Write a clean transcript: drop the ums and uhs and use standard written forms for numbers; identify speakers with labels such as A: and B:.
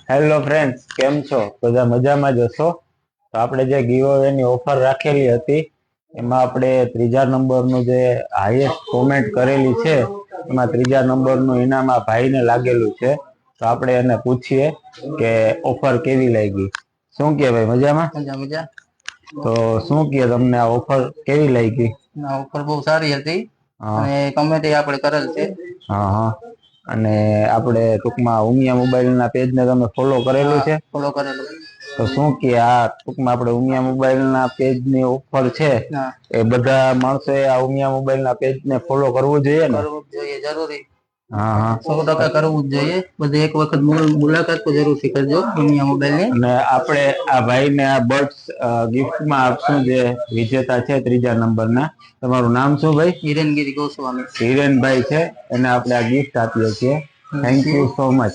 A: Hello friends, કેમ છો? બધા મજામાં જ હશો? તો આપણે જે ગીવ અવેની ઓફર રાખેલી હતી એમાં આપણે ત્રીજા નંબરનું જે હાઈએસ્ટ કોમેન્ટ કરેલી છે એમાં ત્રીજા નંબરનું ઇનામ આ ભાઈને લાગેલું છે. તો આપણે એને પૂછીએ કે ઓફર કેવી લાગી. શું કે ભાઈ, મજામાં?
B: મજા મજા.
A: તો શું કે તમને આ ઓફર કેવી લાગી?
B: ઓફર બહુ સારી હતી
A: હા
B: અને કમેન્ટ આપણે કરેલ છે.
A: હા હા. અને આપણે ટૂંકમાં ઉમિયા મોબાઈલના પેજને તમે ફોલો કરેલું છે?
B: ફોલો કરેલું.
A: તો શું કે આ ટૂંકમાં આપણે ઉમિયા મોબાઈલના પેજની ઓફર છે એ બધા માણસોએ આ ઉમિયા મોબાઈલના પેજને ફોલો કરવું જોઈએ ને?
B: કરવું જ જોઈએ, જરૂરી.
A: હા હા,
B: 100% કરવું જ જોઈએ. બધે એક વખત મુલાકાત તો જરૂરથી કરજો ઉમિયા મોબાઈલની.
A: અને આપણે આ ભાઈને આ બર્ડ્સ ગિફ્ટમાં આપશું જે વિજેતા છે ત્રીજા નંબરના. તમારું નામ શું ભાઈ?
B: હિરેનગીરી ગોસ્વામી.
A: હિરેનભાઈ છે, એને આપણે આ ગિફ્ટ આપીએ છીએ. Thank you so much.